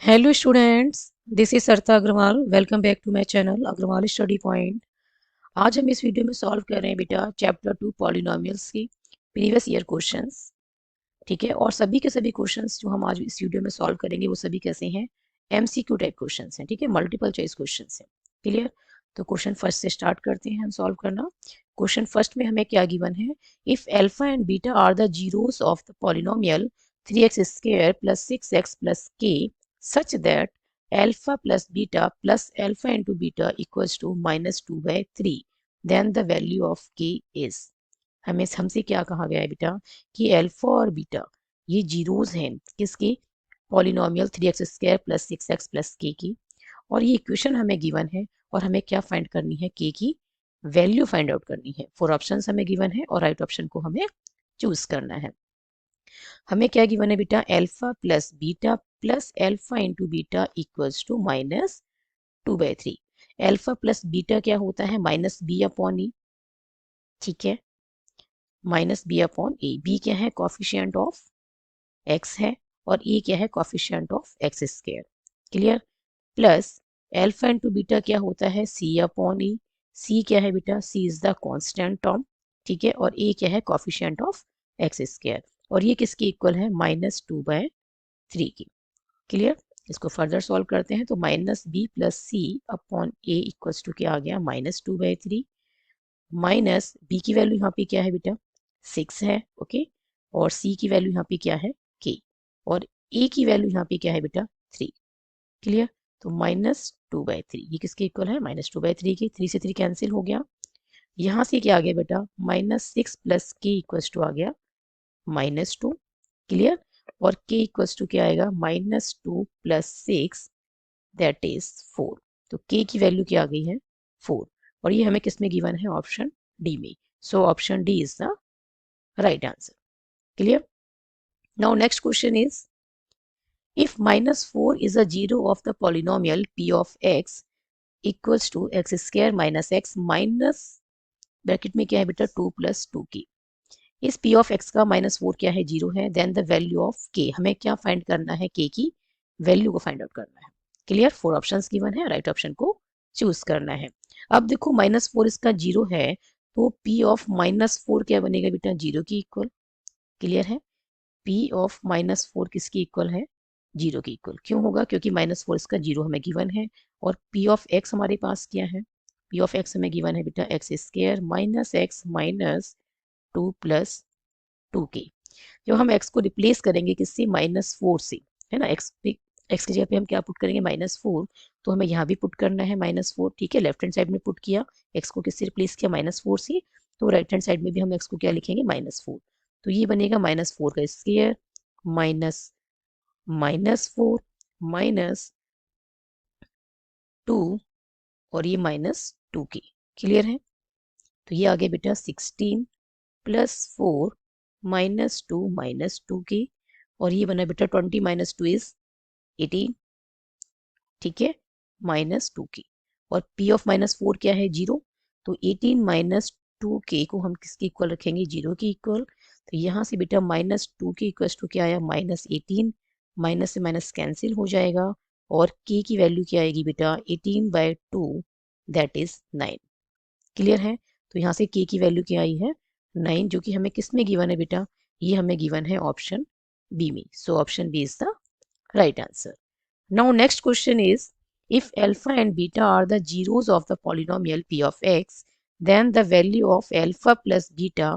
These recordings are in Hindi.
Hello students, this is Sarita Agrawal. Welcome back to my channel Agrawal study point. आज हम इस वीडियो में सॉल्व कर रहे हैं बेटा चैप्टर 2 पॉलिनोमियल्स की प्रीवियस ईयर क्वेश्चंस। ठीक है, और सभी के सभी क्वेश्चंस जो हम आज इस वीडियो में सॉल्व करेंगे वो सभी कैसे हैं, एमसीक्यू टाइप क्वेश्चंस हैं। ठीक है, मल्टीपल चॉइस क्वेश्चंस हैं। क्लियर? तो क्वेश्चन फर्स्ट से स्टार्ट करते हैं हम सॉल्व करना। क्वेश्चन फर्स्ट में हमें क्या गिवन है? If alpha and beta are the zeros of the polynomial 3x² + 6x + k such that alpha plus beta plus alpha into beta equals to -2/3, then the value of k is। हमसे क्या कहा गया है बेटा कि अल्फा और बीटा ये जीरोस हैं किसके? पॉलिनोमियल 3x² + 6x + k की। और ये इक्वेशन हमें गिवन है और हमें क्या फाइंड करनी है? k की वैल्यू फाइंड आउट करनी है। 4 ऑप्शंस हमें गिवन है और राइट ऑप्शन को हमें चूज करना है। हमें क्या गिवन है बेटा? Alpha plus beta plus alpha into beta equals to -2/3। Alpha plus beta क्या होता है? -b/e। ठीक है, -b/a। b क्या है? कॉफिशिएंट ऑफ x है, और e क्या है? Coefficient of x²। Clear? Plus alpha into beta क्या होता है? c/e। c क्या है बेटा? c is the constant term. ठीक है, और a क्या है? Coefficient of x²। और ये किसके इक्वल है? -2/3 की। क्लियर? इसको फर्दर सॉल्व करते हैं तो -b + c/a इक्वल्स टू क्या आ गया? -2/3। माइनस b की वैल्यू यहाँ पे क्या है बेटा? 6 है। ओके, और c की वैल्यू यहाँ पे क्या है? k। और a की वैल्यू यहाँ पे क्या है बेटा? 3। क्लियर? तो -2/3 ये किसके इक्वल है? -2/3 की। 3 से 3 कैंसिल हो गया। यहाँ से क्या आ गया बेटा? -6 + k इक्वल्स टू आ गया -2। क्लियर? और k इक्वल्स टू क्या आएगा? -2 + 6 दैट इज 4। तो k की वैल्यू क्या आ गई है? 4। और ये हमें किस में गिवन है? ऑप्शन डी में। So option D is the right answer. Clear? Now next question is if -4 is a zero of the polynomial p of x equals to x² - x minus bracket में क्या है बेटा? 2 + 2k। इस p ऑफ x का -4 क्या है? 0 है। Then the value of k, हमें क्या फाइंड करना है? k की वैल्यू को फाइंड आउट करना है। क्लियर? 4 ऑप्शंस गिवन है, राइट ऑप्शन को चूज करना है। अब देखो -4 इसका 0 है, तो p ऑफ -4 क्या बनेगा बेटा? 0 की इक्वल। क्लियर है? p ऑफ -4 किसकी इक्वल है? 0 की इक्वल। क्यों होगा? क्योंकि -4 इसका 0 हमें गिवन है। और p ऑफ x हमारे पास क्या है? p ऑफ x हमें गिवन है बेटा x² - x minus 2 + 2k। जब हम x को रिप्लेस करेंगे किससे? -4 से, है ना। x की जगह पे हम क्या पुट करेंगे? -4। तो हमें यहाँ भी पुट करना है -4। ठीक है, लेफ्ट हैंड साइड में पुट किया, x को किससे रिप्लेस किया? -4 से। तो राइट हैंड साइड में भी हम x को क्या लिखेंगे? -4। तो ये बनेगा -4 का स्क्वायर माइनस -4 माइनस 2 और ये -2k। क्लियर है? तो ये आ गया बेटा 16 + 4 -2 -2k। और ये बना बेटा 20 - 2 इज 18। ठीक है, -2k। और p ऑफ -4 क्या है? 0। तो 18 - 2k को हम किसके इक्वल रखेंगे? 0 के इक्वल। तो यहाँ से बेटा -2k इक्वल्स टू क्या आया? -18। माइनस से माइनस कैंसिल हो जाएगा, और k की वैल्यू क्या आएगी बेटा? 18/2 दैट इज 9। क्लियर है? तो यहाँ से k की वैल्यू क्या आई है? 9, जो कि हमें किस में गिवन है बेटा? ये हमें गिवन है ऑप्शन बी में। So option B is the right answer. Now next question is if alpha and beta are the zeros of the polynomial p of x, then the value of alpha plus beta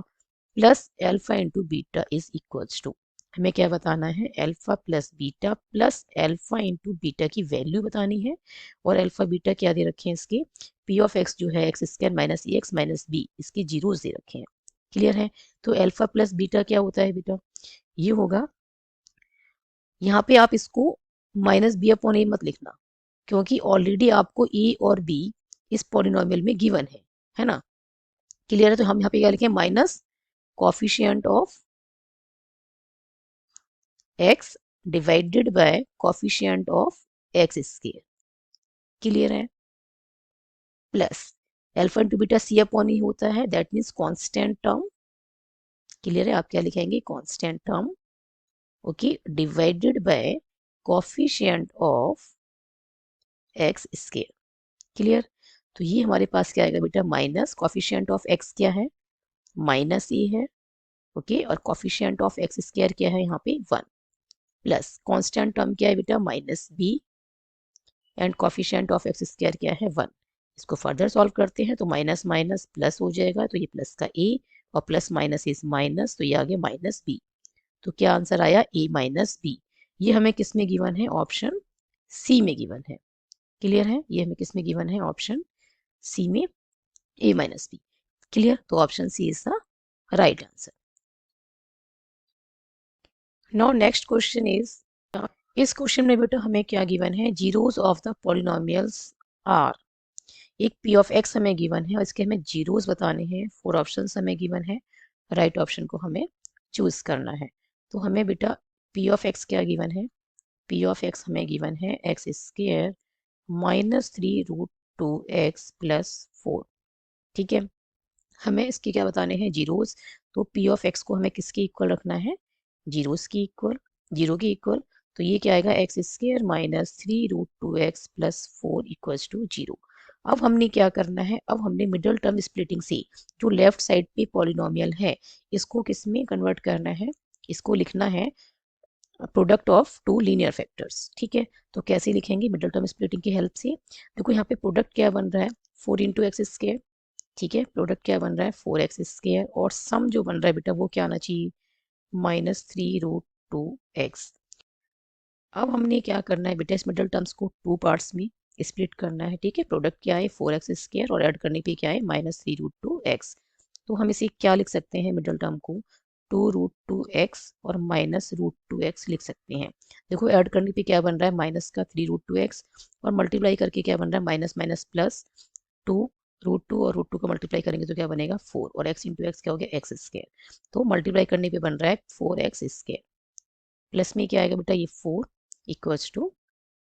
plus alpha into beta is equals to। हमें क्या बताना है? Alpha plus beta plus alpha into beta की वैल्यू बतानी है। और अल्फा बीटा क्या दे रखे हैं इसके? पी ऑफ एक्स जो है x² - e x - b, इसके जीरोस दे रखे हैं। क्लियर है? तो अल्फा प्लस बीटा क्या होता है बेटा? ये होगा, यहाँ पे आप इसको -b/a मत लिखना, क्योंकि ऑलरेडी आपको a और b इस पॉलिनोमियल में गिवन है ना। क्लियर है? तो हम यहाँ पे क्या लिखें? Minus coefficient of x divided by coefficient of x²। Clear है? Plus alpha into beta c/e होता है, that means constant term. Clear है? आप क्या लिखेंगे? Constant term. Okay, divided by coefficient of x square. Clear. तो ये हमारे पास क्या आएगा बेटा, माइनस कोफिशिएंट ऑफ एक्स क्या है, माइनस ए है, ओके, और कोफिशिएंट ऑफ एक्स स्केयर क्या है यहाँ पे 1, प्लस कांस्टेंट टर्म क्या है बेटा minus B, and coefficient of X square क्या है 1। इसको फर्दर सॉल्व करते हैं तो माइनस माइनस प्लस हो जाएगा, तो ये प्लस का ए और प्लस माइनस इज माइनस, तो ये आ गया माइनस बी। तो क्या आंसर आया, ए माइनस बी। ये हमें किस में गिवन है, ऑप्शन सी में गिवन है। क्लियर है, ये हमें किस में गिवन है, ऑप्शन सी में, ए माइनस बी। क्लियर, तो option C is the right answer. Now next question is, इस क्वेश्चन में बेटा हमें क्या गिवन है, zeros of the polynomials are. एक पी ऑफ एक्स हमें गिवन है और इसके हमें जीरोस बताने हैं, 4 ऑप्शंस हमें गिवन है, राइट ऑप्शन को हमें चूज करना है। तो हमें बेटा पी ऑफ एक्स क्या गिवन है, पी ऑफ एक्स हमें गिवन है X square minus 3 root 2 X plus 4। ठीक है, हमें इसके क्या बताने हैं, जीरोस। तो पी ऑफ एक्स को हमें किसके इक्वल रखना है, जीरोस की इक्वल, जीरो की इक्वल। तो ये क्या आएगा, X square minus 3 root 2 X plus 4 equals to 0। अब हमने क्या करना है, अब हमने मिडल टर्म स्प्लिटिंग से जो लेफ्ट साइड पे पॉलिनोमियल है इसको किस में कन्वर्ट करना है, इसको लिखना है product of two linear factors. ठीक है, तो कैसे लिखेंगे, मिडल टर्म स्प्लिटिंग की हेल्प से। देखो यहाँ पे प्रोडक्ट क्या बन रहा है, 4 इंटू एक्स स्क्वायर। ठीक है, प्रोडक्ट क्या बन रहा है, 4 एक्स स्क्वायर, और सम जो बन रहा है बेटा वो क्या आना चाहिए, माइनस 3 रूट 2 एक्स। अब हमने क्या करना है बेटा, इस मिडल टर्म्स को 2 पार्ट्स में स्प्लिट करना है। ठीक है, प्रोडक्ट क्या है 4 एक्स स्क्वायर और ऐड करने पे क्या है माइनस 3 रूट 2 एक्स। तो हम इसे क्या लिख सकते हैं, मिडल टर्म को 2 रूट 2 एक्स और माइनस रूट 2 एक्स लिख सकते हैं। देखो ऐड करने पे क्या बन रहा है, माइनस का 3 रूट 2 एक्स, और मल्टीप्लाई करके क्या बन रहा है, माइनस माइनस प्लस 2 रूट 2, और रूट 2 को मल्टीप्लाई करेंगे तो क्या बनेगा 4, और एक्स इंटू एक्स क्या हो गया एक्स स्क्वायर। तो मल्टीप्लाई करने पे बन रहा है 4 एक्स स्क्वायर, प्लस में क्या आएगा बेटा ये 4 इक्वल्स टू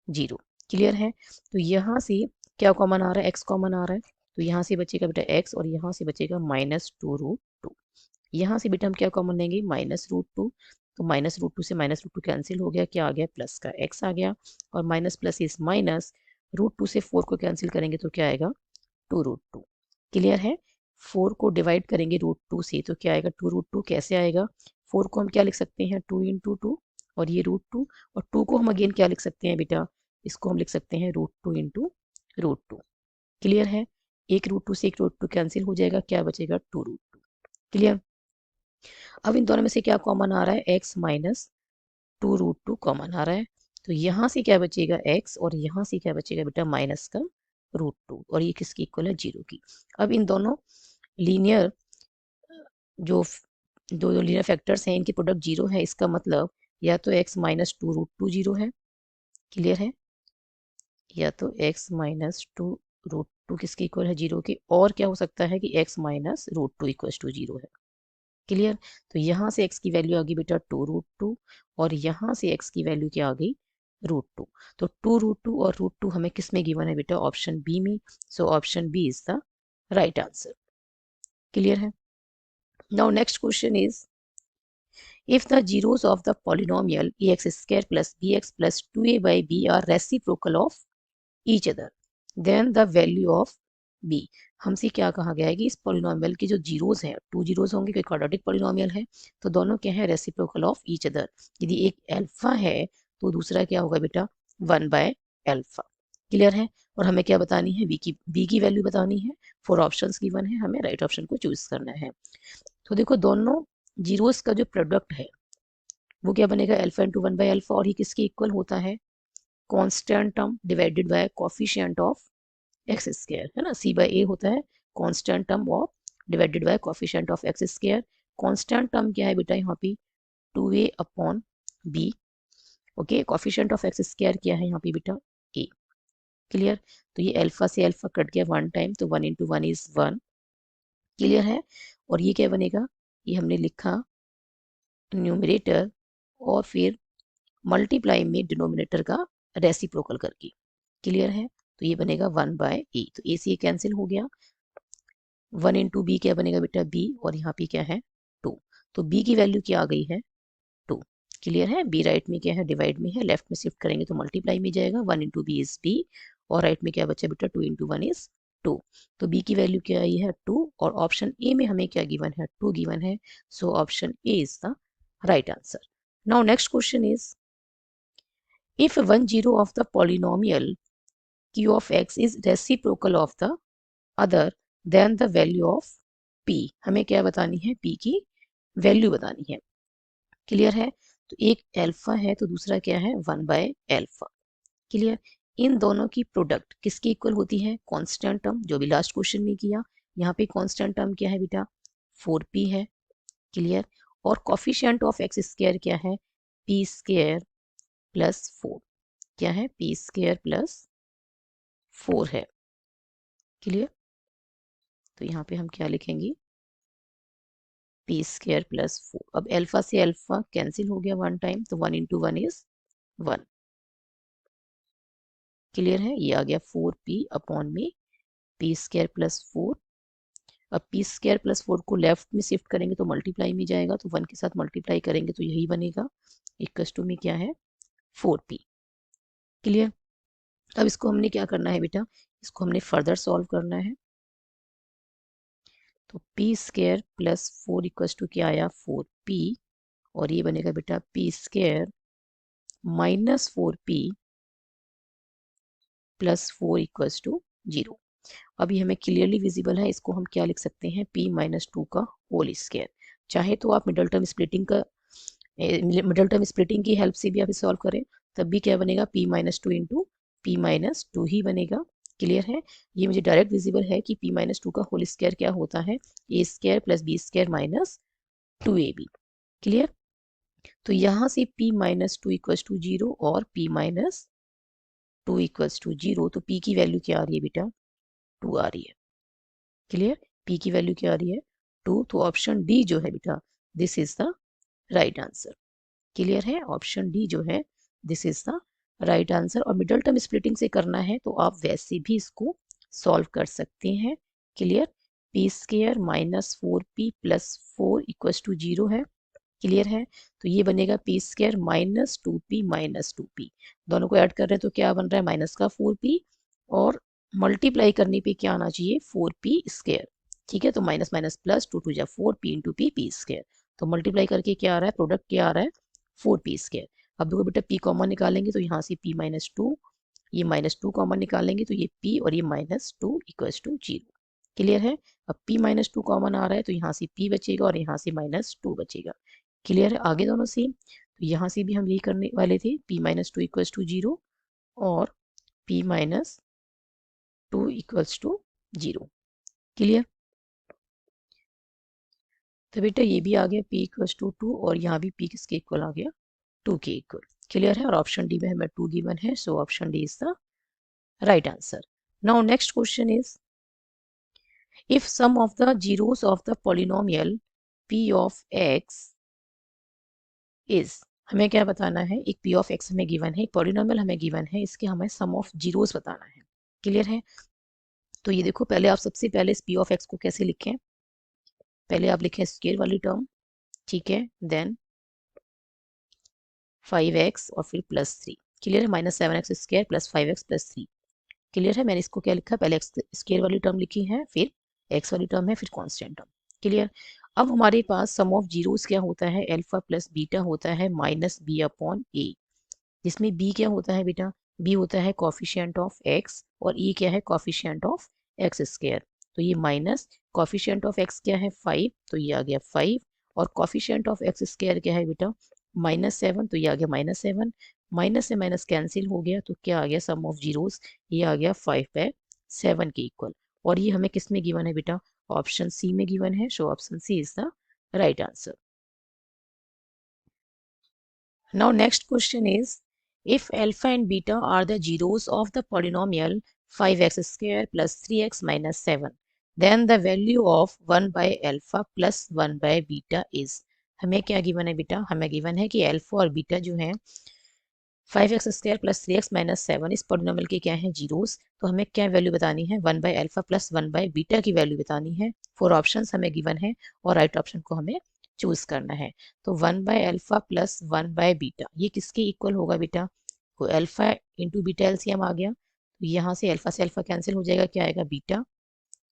0। क्लियर है, तो यहाँ से क्या कॉमन आ रहा है, एक्स कॉमन आ रहा है, तो यहाँ से बचेगा बेटा एक्स और यहाँ से बचेगा माइनस 2 रूट 2। यहाँ से बेटा हम क्या कॉमन लेंगे, माइनस रूट 2, तो माइनस रूट 2 से माइनस रूट 2 कैंसिल हो गया, क्या आ गया प्लस का एक्स आ गया, और माइनस प्लस इस माइनस, रूट 2 से 4 को कैंसिल करेंगे तो क्या आएगा 2 रूट 2। क्लियर है, 4 को डिवाइड करेंगे रूट 2 से तो क्या आएगा 2 रूट 2। कैसे आएगा, 4 को हम क्या लिख सकते हैं 2 इंटू 2, और ये रूट 2, और 2 को हम अगेन क्या लिख सकते हैं बेटा, इसको हम लिख सकते हैं रूट 2 इंटू रूट 2। क्लियर है, एक रूट 2 से एक रूट 2 कैंसिल हो जाएगा, क्या बचेगा 2 रूट 2। क्लियर, अब इन दोनों में से क्या कॉमन आ रहा है, एक्स माइनस 2 रूट 2 कॉमन आ रहा है, तो यहाँ से क्या बचेगा एक्स और यहाँ से क्या बचेगा बेटा माइनस का रूट 2, और ये किसकी इक्वल है 0 की। अब इन दोनों लीनियर जो दो लीनियर फैक्टर्स हैं इनकी प्रोडक्ट 0 है, इसका मतलब या तो x माइनस 2 रूट 2 0 है। क्लियर है, या तो x माइनस 2 रूट 2 किसके इक्वल है 0 के, और क्या हो सकता है कि x minus root 2 equal to 0 है। क्लियर, तो यहाँ से x की वैल्यू आ गई बेटा 2 रूट 2, और यहाँ से x की वैल्यू क्या आ गई रूट 2। तो 2 रूट 2 और रूट 2 हमें किस में गिवन है बेटा, ऑप्शन बी में। So option B is the right answer. Clear है, now next question is, if the zeros of the polynomial ax square plus bx plus 2a by b are reciprocal of each other, then the value of b। हमसे क्या कहा गया है कि इस पॉलिनोमियल के जो जीरोस हैं, 2 जीरोस होंगे क्योंकि क्वाड्रेटिक पॉलिनोमियल है, तो दोनों क्या है रेसिप्रोकल ऑफ ईच अदर। यदि एक अल्फा है तो दूसरा क्या होगा बेटा 1 बाय अल्फा। क्लियर है, और हमें क्या बतानी है, बी की वैल्यू बतानी है। 4 ऑप्शंस गिवन है, हमें राइट ऑप्शन को चूज करना है। तो देखो दोनों जीरोस का जो प्रोडक्ट है वो क्या बनेगा, अल्फा इंटू 1 बाय अल्फा, और ये किसके इक्वल होता है, constant term divided by coefficient of X square, है ना, सी बाय ए होता है constant term of divided by coefficient of X square. Constant term क्या है बेटा यहाँ पे 2a upon b, okay, coefficient of X square क्या है यहाँ पे बेटा a। क्लियर, तो ये अल्फा से अल्फा कट गया 1 टाइम, तो 1 इंटू 1 इज 1। क्लियर है, और ये क्या बनेगा, ये हमने लिखा न्यूमरेटर और फिर मल्टीप्लाई में डिनोमिनेटर का रेसिप्रोकल करके। क्लियर है, तो ये बनेगा 1 बाय ए, तो ए से कैंसिल हो गया, 1 इंटू बी क्या बनेगा बेटा बी, और यहाँ पे क्या है 2, तो बी की वैल्यू क्या आ गई है 2। क्लियर है। बी राइट में क्या है, डिवाइड में है, लेफ्ट में शिफ्ट करेंगे तो मल्टीप्लाई में जाएगा, 1 इंटू बी इज बी, और राइट में क्या बचा बेटा, 2 इंटू 1 इज 2। तो बी की वैल्यू क्या आई है 2, और ऑप्शन ए में हमें क्या गिवन है, 2 गिवन है, so option A is the right answer. Now next question is, if one zero of the polynomial q of x is reciprocal of the other then the value of p, हमें क्या बतानी है, p की वैल्यू बतानी है। क्लियर है। तो एक अल्फा है तो दूसरा क्या है, 1/अल्फा। क्लियर। इन दोनों की प्रोडक्ट किसकी इक्वल होती है, कांस्टेंट टर्म, जो भी लास्ट क्वेश्चन में किया। यहाँ पे कांस्टेंट टर्म क्या है बेटा, 4p है। क्लियर। और कोफिशिएंट ऑफ एक्स स्क्वायर क्या है, p स्क्वायर प्लस 4, क्या है, p स्क्वायर प्लस 4 है। क्लियर। तो यहाँ पे हम क्या लिखेंगे, p स्क्वायर प्लस 4। अब अल्फा से अल्फा कैंसिल हो गया वन टाइम, तो 1 इंटू 1 इज 1। क्लियर है। ये आ गया 4p अपॉन में p स्क्वायर प्लस 4। अब p स्क्वायर प्लस 4 को लेफ्ट में शिफ्ट करेंगे तो मल्टीप्लाई में जाएगा, तो 1 के साथ मल्टीप्लाई करेंगे तो यही बनेगा, इक्वल टू में क्या है, 4p। क्लियर। अब इसको हमने क्या करना है बेटा, इसको हमने फर्दर सॉल्व करना है। तो p square plus 4 equal to क्या आया, 4p, और ये बनेगा बेटा p square minus 4p plus 4 equals to 0। अभी हमें क्लियरली विजिबल है, इसको हम क्या लिख सकते हैं, p माइनस 2 का होल स्क्वायर। चाहे तो आप मिडल टर्म स्प्लिटिंग की हेल्प से भी आप सॉल्व करें, तब भी क्या बनेगा, p minus 2 into p minus 2 ही बनेगा। क्लियर है। ये मुझे डायरेक्ट विजिबल है कि p माइनस 2 का होल स्क्वायर क्या होता है, a square plus b square minus 2ab। Clear. तो यहाँ से p माइनस 2 इक्वल्स टू 0 और p माइनस 2 इक्वल्स टू 0, तो p की वैल्यू क्या आ रही है बेटा, 2 आ रही है। क्लियर। p की वैल्यू क्या आ रही है, 2। तो ऑप्शन डी जो है बेटा, this is the right answer. Clear है। ऑप्शन डी जो है, this is the right answer. और मिडल टर्म स्प्लिटिंग से करना है तो आप वैसे भी इसको सॉल्व कर सकते हैं। Clear. p square minus 4p plus 4 equals to 0 है। क्लियर है। तो ये बनेगा p square minus 2p minus 2p, दोनों को ऐड कर रहे हैं तो क्या बन रहा है, माइनस का 4p, और मल्टीप्लाई करने पे क्या आना चाहिए, 4p स्क्वायर। ठीक है। तो minus minus plus, 2 2 4 p into p square. तो मल्टीप्लाई करके क्या आ रहा है, प्रोडक्ट क्या आ रहा है, 4p स्क्वायर। अब देखो बेटा p कॉमन निकालेंगे तो यहाँ से p माइनस 2, ये माइनस 2 कॉमन निकालेंगे तो ये p और ये माइनस 2 इक्वल्स टू 0। क्लियर है। अब p माइनस 2 कॉमन आ रहा है तो यहाँ से p बचेगा और यहाँ से माइनस 2 बचेगा। क्लियर है। आगे दोनों सेम, तो यहाँ से भी हम यही करने वाले थे, p माइनस 2 इक्वल्स टू 0 और p minus 2 equals to 0। Clear. तो बेटा ये भी आ गया p इक्वल्स टू 2, और यहाँ भी p किसके इक्वल आ गया, 2 के इक्वल। क्लियर है। और ऑप्शन डी में हमें 2 गिवन है, so option D is the right answer. Now next question is, if sum of the zeros of the polynomial p of x is, हमें क्या बताना है, एक p of x हमें गिवन है, एक पॉलिनोमियल हमें गिवन है, इसके हमें सम ऑफ जीरोस बताना है। क्लियर है। तो ये देखो, पहले आप सबसे पहले इस p of x को कैसे लिखें, पहले आप लिखें स्क्वायर वाली टर्म। ठीक है। देन 5x और फिर प्लस 3। क्लियर है। Minus 7x square plus 5x plus 3। Clear है। मैंने इसको क्या लिखा, पहले x स्क्वायर वाली टर्म लिखी है, फिर x वाली टर्म है, फिर कांस्टेंट टर्म। क्लियर। अब हमारे पास सम ऑफ जीरोस क्या होता है, अल्फा प्लस बीटा होता है माइनस b अपॉन a, जिसमें b क्या होता है बेटा, b होता है कॉफिशिएंट ऑफ x, और e क्या है, कॉफिशिएंट ऑफ x स्क्वायर। तो ये माइनस कॉफिशिएंट ऑफ x क्या है, 5, तो ये आ गया 5, और कॉफिशिएंट ऑफ x स्क्वायर क्या है बेटा, -7, तो ये आ गया -7। माइनस से माइनस कैंसिल हो गया, तो क्या आ गया, सम ऑफ जीरोस, ये आ गया 5/7 के इक्वल। और ये हमें किस में गिवन है बेटा, ऑप्शन सी में गिवन है, so option C is the right answer. Now next question is, if alpha and beta are the zeros of the polynomial 5x square plus 3x minus 7, then the value of 1 by alpha plus 1 by beta is, हमें क्या गिवन है बेटा, हमें गिवन है कि अल्फा और बीटा जो है 5x square plus 3x minus 7 इस पॉलिनोमियल के क्या है, जीरोस। तो हमें क्या वैल्यू बतानी है, 1 by alpha plus 1 by beta की वैल्यू बतानी है। 4 ऑप्शंस हमें गिवन है और राइट ऑप्शन को हमें चूज करना है। तो 1/अल्फा प्लस 1/बीटा ये किसके इक्वल होगा बेटा? तो अल्फा इंटू बीटा एलसीएम आ गया, तो यहाँ से अल्फा कैंसिल हो जाएगा, क्या आएगा? बीटा।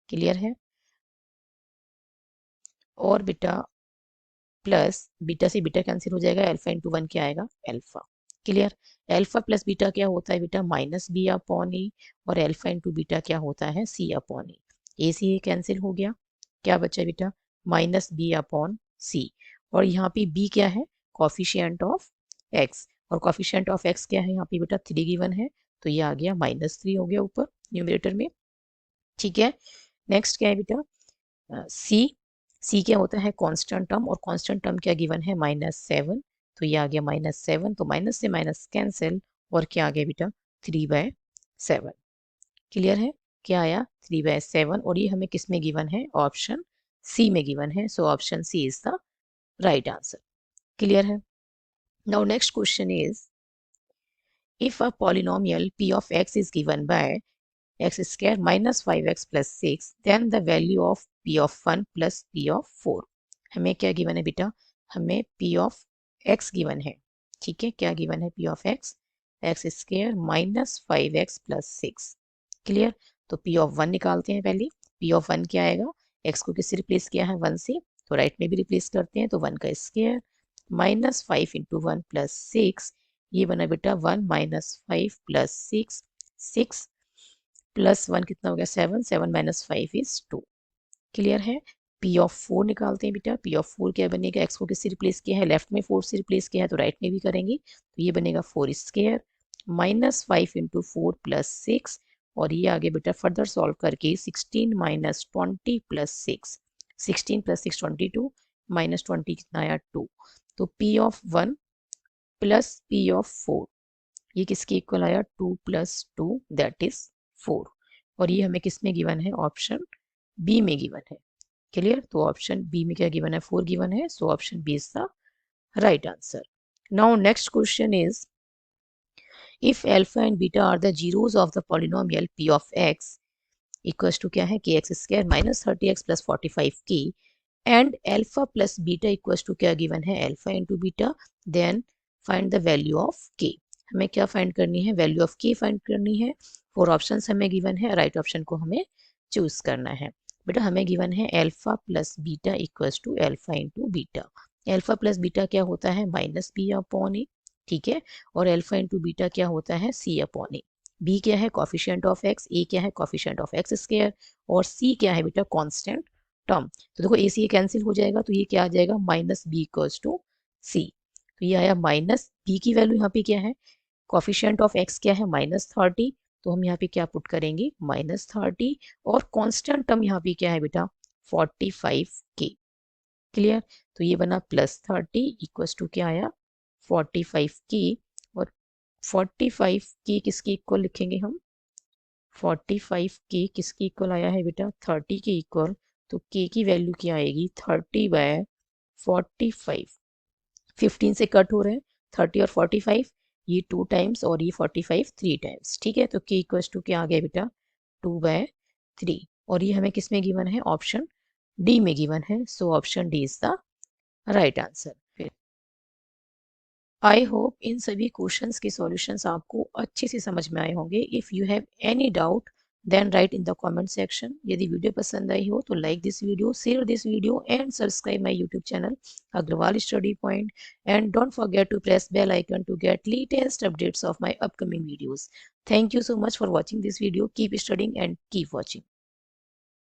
क्लियर है? और बेटा प्लस बीटा से बीटा कैंसिल हो जाएगा, अल्फा इंटू 1 क्या आएगा? Alpha. Clear? Alpha plus beta क्या होता है बेटा? माइनस बी अपॉन ई, और अल्फा इंटू बीटा क्या होता है? सी अपॉन ई। ए सी ए कैंसिल हो गया, क्या बचा बेटा? माइनस बी अपॉन सी। और यहाँ पे बी क्या है? कॉफिशिएंट ऑफ एक्स, और कॉफिशिएंट ऑफ एक्स क्या है यहाँ पे बेटा? 3 गिवन है, तो ये आ गया -3 हो गया ऊपर न्यूमरेटर में। ठीक है, नेक्स्ट क्या है बेटा? सी। सी क्या होता है? कांस्टेंट टर्म, और कांस्टेंट टर्म क्या गिवन है? -7, तो ये आ गया -7, तो माइनस से माइनस कैंसिल, और क्या आ गया बेटा? 3/7। क्लियर है? क्या आया? 3/7, और ये हमें किस में गिवन है? ऑप्शन सी में गिवन है, so option C is the right answer. Clear है? Now next question is, if a polynomial p of x is given by x square minus 5x plus 6, then the value of p of 1 plus p of 4। हमें क्या गिवन है बेटा? हमें p of x गिवन है। ठीक है, क्या गिवन है? p of x x square minus 5x plus 6। Clear? तो p of 1 निकालते हैं पहले। p of 1 क्या आएगा? x को किससे रिप्लेस किया है? 1 से, तो राइट में भी रिप्लेस करते हैं, तो 1 का स्क्वायर माइनस 5 इंटू 1 प्लस 6, ये बना बेटा 1 माइनस 5 प्लस 6, 6 प्लस 1 कितना हो गया? 7, 7 माइनस 5 इज 2। क्लियर है? P ऑफ 4 निकालते हैं बेटा। P ऑफ 4 क्या बनेगा? x को किससे रिप्लेस किया है? लेफ्ट में 4 से रिप्लेस किया है, तो राइट में भी करेंगे, तो ये बनेगा 4 स्क्वायर माइनस 5 इंटू 4 प्लस 6, और ये आगे बेटा फर्दर सॉल्व करके 16 माइनस 20 प्लस 6, 16 प्लस 6 22, माइनस 20 कितना आया? 2। तो P of 1 plus P of 4 ये किसके इक्वल आया? 2 प्लस 2 दैट इज 4, और ये हमें किस में गिवन है? ऑप्शन बी में गिवन है। क्लियर? तो ऑप्शन बी में क्या गिवन है? 4 गिवन है, so option B is the right answer. Now next question is, if alpha and beta are the zeros of the polynomial p of x equals to क्या है? kx square minus 30x plus 45k, and alpha plus beta equals to क्या गिवन है? Alpha into beta, then find the value of k। हमें क्या फाइंड करनी है? वैल्यू ऑफ k फाइंड करनी है। 4 ऑप्शंस हमें गिवन है, राइट ऑप्शन को हमें चूज करना है। बेटा हमें गिवन है alpha plus beta equals to alpha into beta. Alpha plus beta क्या होता है? Minus B upon A. ठीक है, और अल्फा इंटू बीटा क्या होता है? सी अपॉन ए। बी क्या है? कॉफिशिएंट ऑफ एक्स, ए क्या है? कॉफिशिएंट ऑफ एक्स स्क्वायर, और सी क्या है बेटा? Constant term. तो देखो ए सी कैंसिल हो जाएगा, तो ये क्या आ जाएगा? माइनस बी इक्वल्स टू सी। तो ये आया माइनस बी की वैल्यू यहाँ पे क्या है? कॉफिशिएंट ऑफ एक्स क्या है? -30, तो हम यहाँ पे क्या पुट करेंगे? -30, और कांस्टेंट टर्म यहाँ पे क्या है बेटा? 45k। क्लियर? तो ये बना +30 इक्वल्स टू क्या आया? 45k, और 45k किसके इक्वल लिखेंगे हम? 45k किसके इक्वल आया है बेटा? 30 के इक्वल, तो k की वैल्यू क्या आएगी? 30/45, 15 से कट हो रहे हैं, 30 और 45, ये 2 टाइम्स, और ये 45 3 टाइम्स। ठीक है, तो k इक्वल्स टू क्या आ गया बेटा? 2/3, और ये हमें किस में गिवन है? ऑप्शन डी में गिवन है, so option D is the right answer. I hope इन सभी क्वेश्चंस के सॉल्यूशंस आपको अच्छे से समझ में आए होंगे। If you have any doubt then write in the comment section. यदि वीडियो पसंद आई हो तो like this video, share this video, and subscribe my YouTube channel Agrawal study point, and don't forget to press bell icon to get latest updates of my upcoming videos. Thank you so much for watching this video. Keep studying and keep watching.